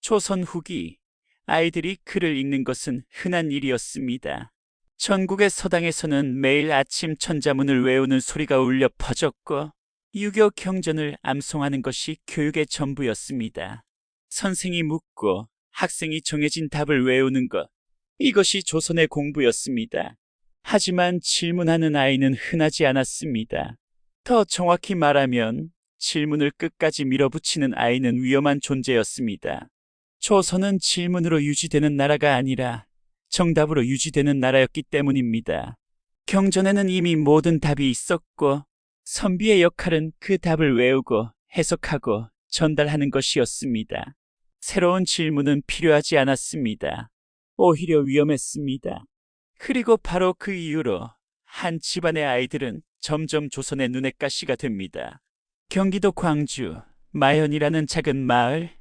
조선 후기 아이들이 글을 읽는 것은 흔한 일이었습니다. 전국의 서당에서는 매일 아침 천자문을 외우는 소리가 울려 퍼졌고 유교 경전을 암송하는 것이 교육의 전부였습니다. 선생이 묻고 학생이 정해진 답을 외우는 것, 이것이 조선의 공부였습니다. 하지만 질문하는 아이는 흔하지 않았습니다. 더 정확히 말하면 질문을 끝까지 밀어붙이는 아이는 위험한 존재였습니다. 조선은 질문으로 유지되는 나라가 아니라 정답으로 유지되는 나라였기 때문입니다. 경전에는 이미 모든 답이 있었고 선비의 역할은 그 답을 외우고 해석하고 전달하는 것이었습니다. 새로운 질문은 필요하지 않았습니다. 오히려 위험했습니다. 그리고 바로 그 이후로 한 집안의 아이들은 점점 조선의 눈엣 가시가 됩니다. 경기도 광주 마현이라는 작은 마을,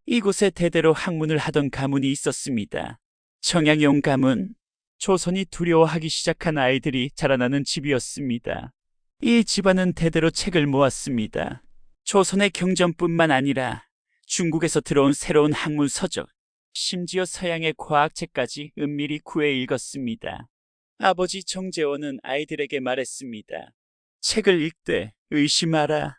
이곳에 대대로 학문을 하던 가문이 있었습니다. 정약용 가문, 조선이 두려워하기 시작한 아이들이 자라나는 집이었습니다. 이 집안은 대대로 책을 모았습니다. 조선의 경전뿐만 아니라 중국에서 들어온 새로운 학문 서적, 심지어 서양의 과학책까지 은밀히 구해 읽었습니다. 아버지 정재원은 아이들에게 말했습니다. 책을 읽되 의심하라.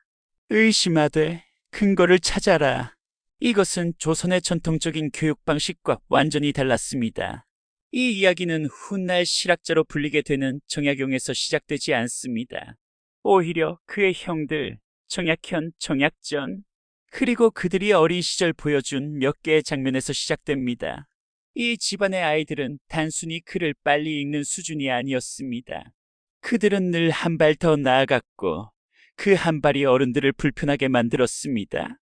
의심하되 근거를 찾아라. 이것은 조선의 전통적인 교육 방식과 완전히 달랐습니다. 이 이야기는 훗날 실학자로 불리게 되는 정약용에서 시작되지 않습니다. 오히려 그의 형들, 정약현, 정약전, 그리고 그들이 어린 시절 보여준 몇 개의 장면에서 시작됩니다. 이 집안의 아이들은 단순히 글을 빨리 읽는 수준이 아니었습니다. 그들은 늘 한 발 더 나아갔고 그 한 발이 어른들을 불편하게 만들었습니다.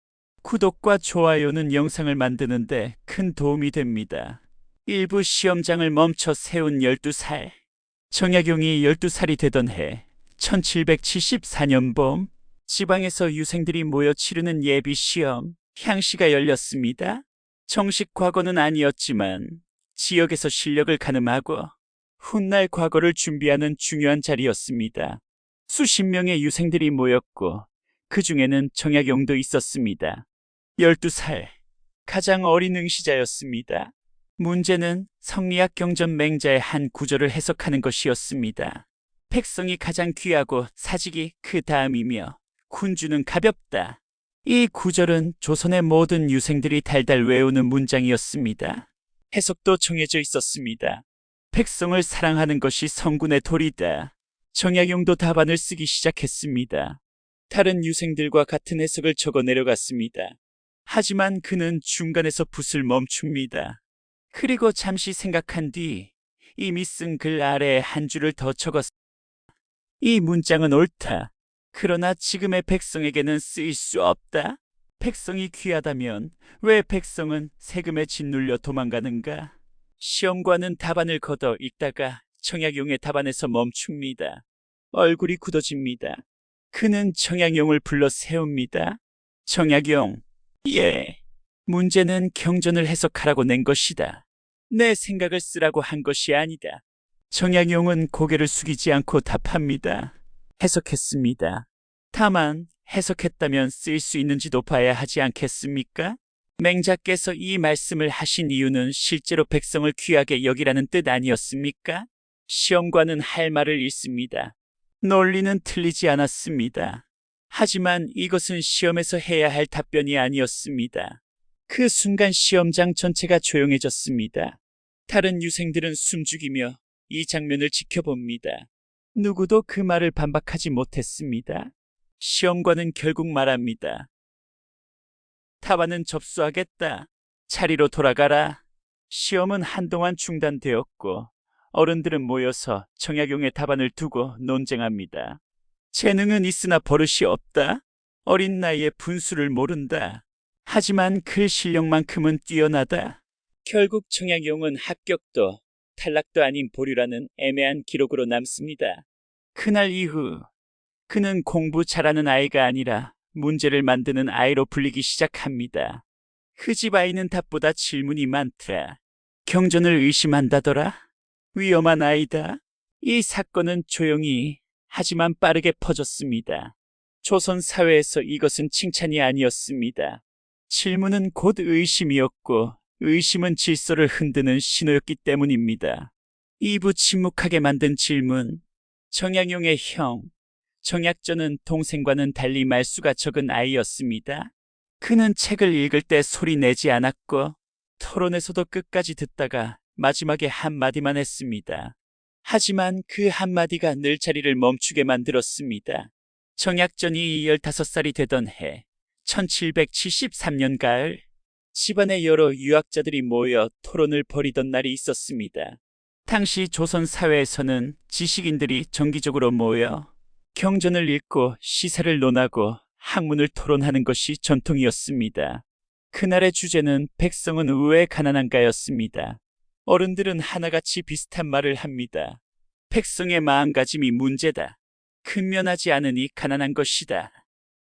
구독과 좋아요는 영상을 만드는데 큰 도움이 됩니다. 일부 시험장을 멈춰 세운 12살. 정약용이 12살이 되던 해 1774년 봄 지방에서 유생들이 모여 치르는 예비 시험 향시가 열렸습니다. 정식 과거는 아니었지만 지역에서 실력을 가늠하고 훗날 과거를 준비하는 중요한 자리였습니다. 수십 명의 유생들이 모였고 그 중에는 정약용도 있었습니다. 12살, 가장 어린 응시자였습니다. 문제는 성리학 경전 맹자의 한 구절을 해석하는 것이었습니다. 백성이 가장 귀하고 사직이 그 다음이며 군주는 가볍다. 이 구절은 조선의 모든 유생들이 달달 외우는 문장이었습니다. 해석도 정해져 있었습니다. 백성을 사랑하는 것이 성군의 도리다. 정약용도 답안을 쓰기 시작했습니다. 다른 유생들과 같은 해석을 적어 내려갔습니다. 하지만 그는 중간에서 붓을 멈춥니다. 그리고 잠시 생각한 뒤 이미 쓴 글 아래에 한 줄을 더 적었습니다. 이 문장은 옳다. 그러나 지금의 백성에게는 쓰일 수 없다. 백성이 귀하다면 왜 백성은 세금에 짓눌려 도망가는가? 시험관은 답안을 걷어 읽다가 정약용의 답안에서 멈춥니다. 얼굴이 굳어집니다. 그는 정약용을 불러 세웁니다. 정약용, 예. 문제는 경전을 해석하라고 낸 것이다. 내 생각을 쓰라고 한 것이 아니다. 정약용은 고개를 숙이지 않고 답합니다. 해석했습니다. 다만 해석했다면 쓰일 수 있는지도 봐야 하지 않겠습니까? 맹자께서 이 말씀을 하신 이유는 실제로 백성을 귀하게 여기라는 뜻 아니었습니까? 시험관은 할 말을 잃습니다. 논리는 틀리지 않았습니다. 하지만 이것은 시험에서 해야 할 답변이 아니었습니다. 그 순간 시험장 전체가 조용해졌습니다. 다른 유생들은 숨죽이며 이 장면을 지켜봅니다. 누구도 그 말을 반박하지 못했습니다. 시험관은 결국 말합니다. 답안은 접수하겠다. 자리로 돌아가라. 시험은 한동안 중단되었고 어른들은 모여서 정약용의 답안을 두고 논쟁합니다. 재능은 있으나 버릇이 없다. 어린 나이에 분수를 모른다. 하지만 글 실력만큼은 뛰어나다. 결국 정약용은 합격도 탈락도 아닌 보류라는 애매한 기록으로 남습니다. 그날 이후 그는 공부 잘하는 아이가 아니라 문제를 만드는 아이로 불리기 시작합니다. 그 집 아이는 답보다 질문이 많더라. 경전을 의심한다더라. 위험한 아이다. 이 사건은 조용히 하지만 빠르게 퍼졌습니다. 조선 사회에서 이것은 칭찬이 아니었습니다. 질문은 곧 의심이었고 의심은 질서를 흔드는 신호였기 때문입니다. 2부 침묵하게 만든 질문. 정약용의 형. 정약전은 동생과는 달리 말수가 적은 아이였습니다. 그는 책을 읽을 때 소리 내지 않았고 토론에서도 끝까지 듣다가 마지막에 한마디만 했습니다. 하지만 그 한마디가 늘 자리를 멈추게 만들었습니다. 정약전이 15살이 되던 해 1773년 가을 집안에 여러 유학자들이 모여 토론을 벌이던 날이 있었습니다. 당시 조선 사회에서는 지식인들이 정기적으로 모여 경전을 읽고 시사를 논하고 학문을 토론하는 것이 전통이었습니다. 그날의 주제는 백성은 왜 가난한가였습니다. 어른들은 하나같이 비슷한 말을 합니다. 백성의 마음가짐이 문제다. 근면하지 않으니 가난한 것이다.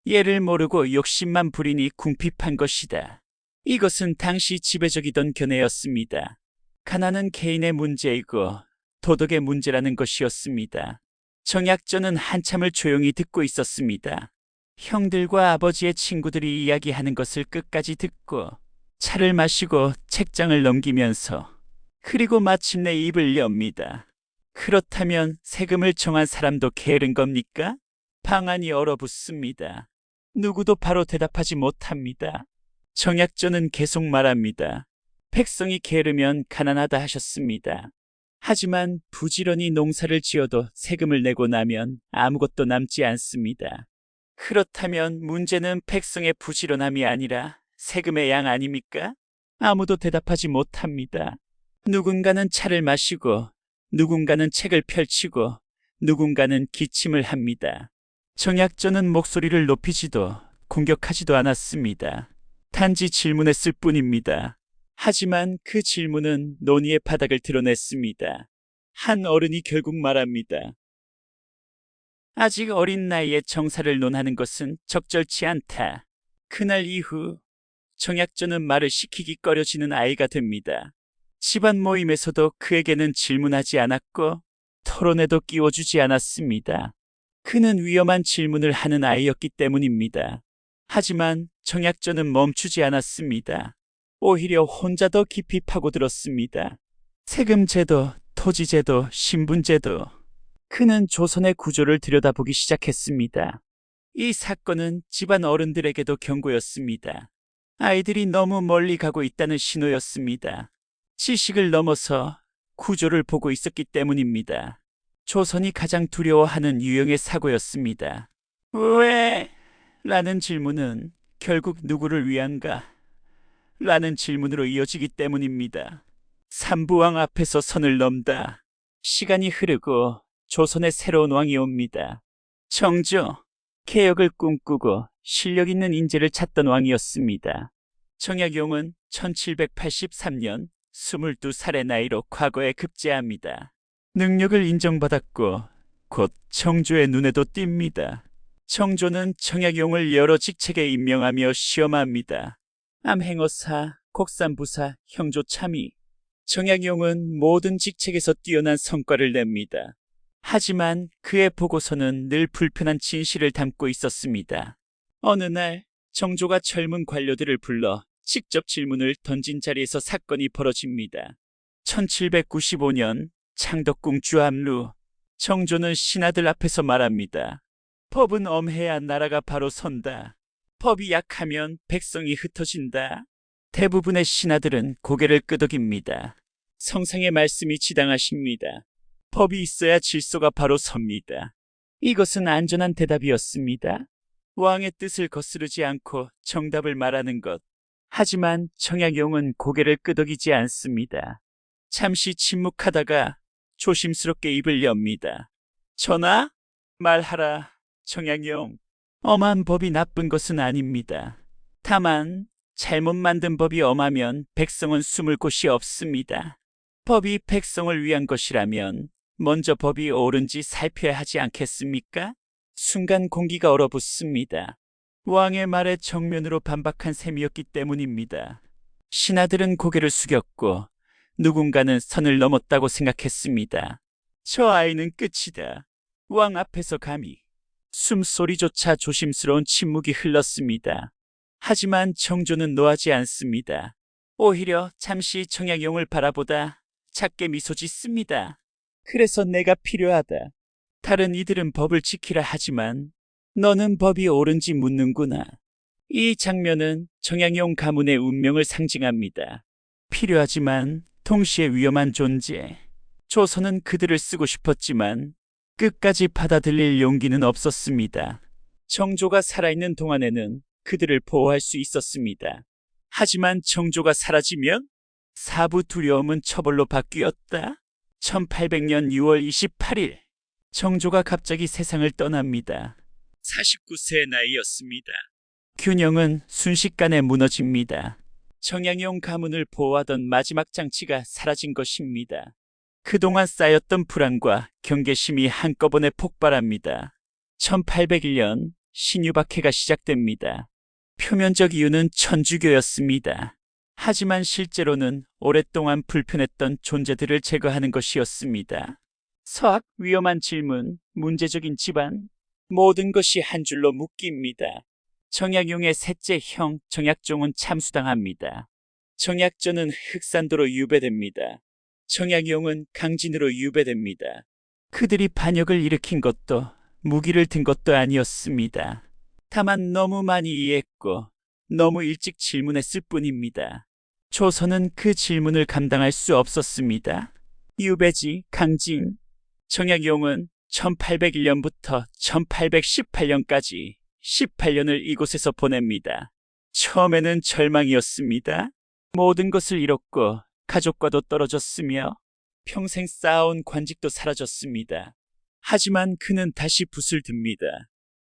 예를 모르고 욕심만 부리니 궁핍한 것이다. 이것은 당시 지배적이던 견해였습니다. 가난은 개인의 문제이고 도덕의 문제라는 것이었습니다. 정약전은 한참을 조용히 듣고 있었습니다. 형들과 아버지의 친구들이 이야기하는 것을 끝까지 듣고 차를 마시고 책장을 넘기면서 그리고 마침내 입을 엽니다. 그렇다면 세금을 정한 사람도 게으른 겁니까? 방안이 얼어붙습니다. 누구도 바로 대답하지 못합니다. 정약전은 계속 말합니다. 백성이 게으르면 가난하다 하셨습니다. 하지만 부지런히 농사를 지어도 세금을 내고 나면 아무것도 남지 않습니다. 그렇다면 문제는 백성의 부지런함이 아니라 세금의 양 아닙니까? 아무도 대답하지 못합니다. 누군가는 차를 마시고 누군가는 책을 펼치고 누군가는 기침을 합니다. 정약전은 목소리를 높이지도 공격하지도 않았습니다. 단지 질문했을 뿐입니다. 하지만 그 질문은 논의의 바닥을 드러냈습니다. 한 어른이 결국 말합니다. 아직 어린 나이에 정사를 논하는 것은 적절치 않다. 그날 이후 정약전은 말을 시키기 꺼려지는 아이가 됩니다. 집안 모임에서도 그에게는 질문하지 않았고 토론에도 끼워주지 않았습니다. 그는 위험한 질문을 하는 아이였기 때문입니다. 하지만 정약전은 멈추지 않았습니다. 오히려 혼자 더 깊이 파고들었습니다. 세금제도, 토지제도, 신분제도. 그는 조선의 구조를 들여다보기 시작했습니다. 이 사건은 집안 어른들에게도 경고였습니다. 아이들이 너무 멀리 가고 있다는 신호였습니다. 지식을 넘어서 구조를 보고 있었기 때문입니다. 조선이 가장 두려워하는 유형의 사고였습니다. 왜? 라는 질문은 결국 누구를 위한가? 라는 질문으로 이어지기 때문입니다. 삼부왕 앞에서 선을 넘다. 시간이 흐르고 조선의 새로운 왕이 옵니다. 정조, 개혁을 꿈꾸고 실력 있는 인재를 찾던 왕이었습니다. 정약용은 1783년 22살의 나이로 과거에 급제합니다. 능력을 인정받았고 곧 정조의 눈에도 띕니다. 정조는 정약용을 여러 직책에 임명하며 시험합니다. 암행어사, 곡산부사, 형조참의. 정약용은 모든 직책에서 뛰어난 성과를 냅니다. 하지만 그의 보고서는 늘 불편한 진실을 담고 있었습니다. 어느 날 정조가 젊은 관료들을 불러 직접 질문을 던진 자리에서 사건이 벌어집니다. 1795년 창덕궁 주암루. 정조는 신하들 앞에서 말합니다. 법은 엄해야 나라가 바로 선다. 법이 약하면 백성이 흩어진다. 대부분의 신하들은 고개를 끄덕입니다. 성상의 말씀이 지당하십니다. 법이 있어야 질서가 바로 섭니다. 이것은 안전한 대답이었습니다. 왕의 뜻을 거스르지 않고 정답을 말하는 것. 하지만 정약용은 고개를 끄덕이지 않습니다. 잠시 침묵하다가 조심스럽게 입을 엽니다. 전하, 말하라, 정약용. 엄한 법이 나쁜 것은 아닙니다. 다만 잘못 만든 법이 엄하면 백성은 숨을 곳이 없습니다. 법이 백성을 위한 것이라면 먼저 법이 옳은지 살펴야 하지 않겠습니까? 순간 공기가 얼어붙습니다. 왕의 말에 정면으로 반박한 셈이었기 때문입니다. 신하들은 고개를 숙였고 누군가는 선을 넘었다고 생각했습니다. 저 아이는 끝이다. 왕 앞에서 감히. 숨소리조차 조심스러운 침묵이 흘렀습니다. 하지만 청조는 노하지 않습니다. 오히려 잠시 청약용을 바라보다 작게 미소 짓습니다. 그래서 내가 필요하다. 다른 이들은 법을 지키라 하지만 너는 법이 옳은지 묻는구나. 이 장면은 청양용 가문의 운명을 상징합니다. 필요하지만 동시에 위험한 존재. 조선은 그들을 쓰고 싶었지만 끝까지 받아들일 용기는 없었습니다. 청조가 살아있는 동안에는 그들을 보호할 수 있었습니다. 하지만 청조가 사라지면 사부 두려움은 처벌로 바뀌었다. 1800년 6월 28일 청조가 갑자기 세상을 떠납니다. 49세의 나이였습니다. 균형은 순식간에 무너집니다. 청양용 가문을 보호하던 마지막 장치가 사라진 것입니다. 그동안 쌓였던 불안과 경계심이 한꺼번에 폭발합니다. 1801년 신유박해가 시작됩니다. 표면적 이유는 천주교였습니다. 하지만 실제로는 오랫동안 불편했던 존재들을 제거하는 것이었습니다. 서학, 위험한 질문, 문제적인 집안, 모든 것이 한 줄로 묶입니다. 정약용의 셋째 형 정약종은 참수당합니다. 정약전은 흑산도로 유배됩니다. 정약용은 강진으로 유배됩니다. 그들이 반역을 일으킨 것도 무기를 든 것도 아니었습니다. 다만 너무 많이 이해했고 너무 일찍 질문했을 뿐입니다. 조선은 그 질문을 감당할 수 없었습니다. 유배지, 강진, 정약용은 1801년부터 1818년까지 18년을 이곳에서 보냅니다. 처음에는 절망이었습니다. 모든 것을 잃었고 가족과도 떨어졌으며 평생 쌓아온 관직도 사라졌습니다. 하지만 그는 다시 붓을 듭니다.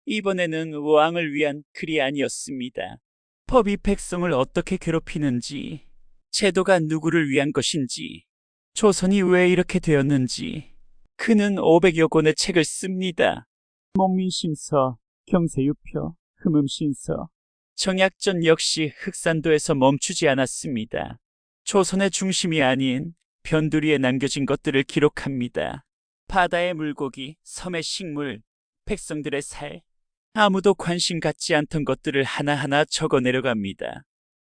이번에는 왕을 위한 글이 아니었습니다. 법이 백성을 어떻게 괴롭히는지, 제도가 누구를 위한 것인지, 조선이 왜 이렇게 되었는지, 그는 500여 권의 책을 씁니다. 목민신서, 경세유표, 흠음신서, 정약전 역시 흑산도에서 멈추지 않았습니다. 조선의 중심이 아닌 변두리에 남겨진 것들을 기록합니다. 바다의 물고기, 섬의 식물, 백성들의 살, 아무도 관심 갖지 않던 것들을 하나하나 적어 내려갑니다.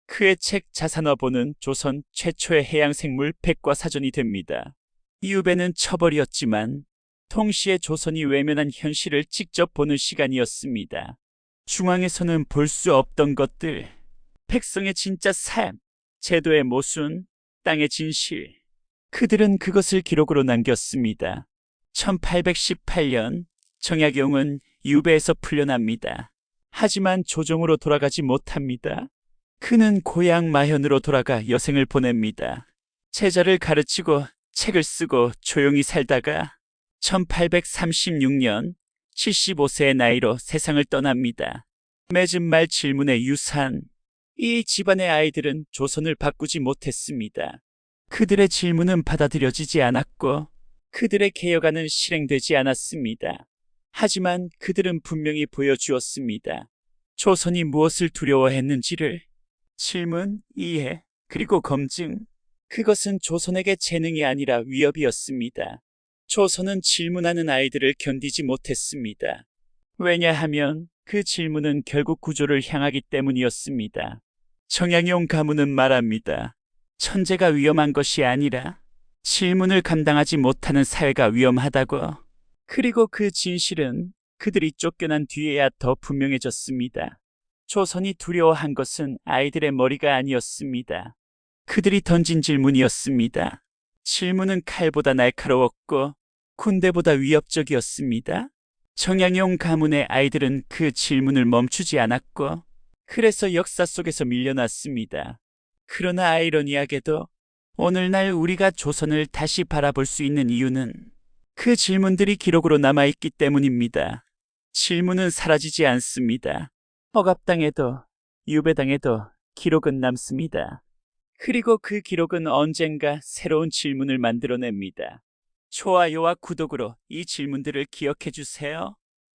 그의 책 자산어보는 조선 최초의 해양생물 백과사전이 됩니다. 유배는 처벌이었지만 동시에 조선이 외면한 현실을 직접 보는 시간이었습니다. 중앙에서는 볼 수 없던 것들, 백성의 진짜 삶, 제도의 모순, 땅의 진실. 그들은 그것을 기록으로 남겼습니다. 1818년 정약용은 유배에서 풀려납니다. 하지만 조정으로 돌아가지 못합니다. 그는 고향 마현으로 돌아가 여생을 보냅니다. 제자를 가르치고 책을 쓰고 조용히 살다가 1836년 75세의 나이로 세상을 떠납니다. 맺은 말 질문의 유산. 이 집안의 아이들은 조선을 바꾸지 못했습니다. 그들의 질문은 받아들여지지 않았고 그들의 개혁안은 실행되지 않았습니다. 하지만 그들은 분명히 보여주었습니다. 조선이 무엇을 두려워했는지를. 질문, 이해, 그리고 검증. 그것은 조선에게 재능이 아니라 위협이었습니다. 조선은 질문하는 아이들을 견디지 못했습니다. 왜냐하면 그 질문은 결국 구조를 향하기 때문이었습니다. 정양용 가문은 말합니다. 천재가 위험한 것이 아니라 질문을 감당하지 못하는 사회가 위험하다고. 그리고 그 진실은 그들이 쫓겨난 뒤에야 더 분명해졌습니다. 조선이 두려워한 것은 아이들의 머리가 아니었습니다. 그들이 던진 질문이었습니다. 질문은 칼보다 날카로웠고 군대보다 위협적이었습니다. 정양용 가문의 아이들은 그 질문을 멈추지 않았고 그래서 역사 속에서 밀려났습니다. 그러나 아이러니하게도 오늘날 우리가 조선을 다시 바라볼 수 있는 이유는 그 질문들이 기록으로 남아있기 때문입니다. 질문은 사라지지 않습니다. 억압당해도 유배당해도 기록은 남습니다. 그리고 그 기록은 언젠가 새로운 질문을 만들어냅니다. 좋아요와 구독으로 이 질문들을 기억해 주세요.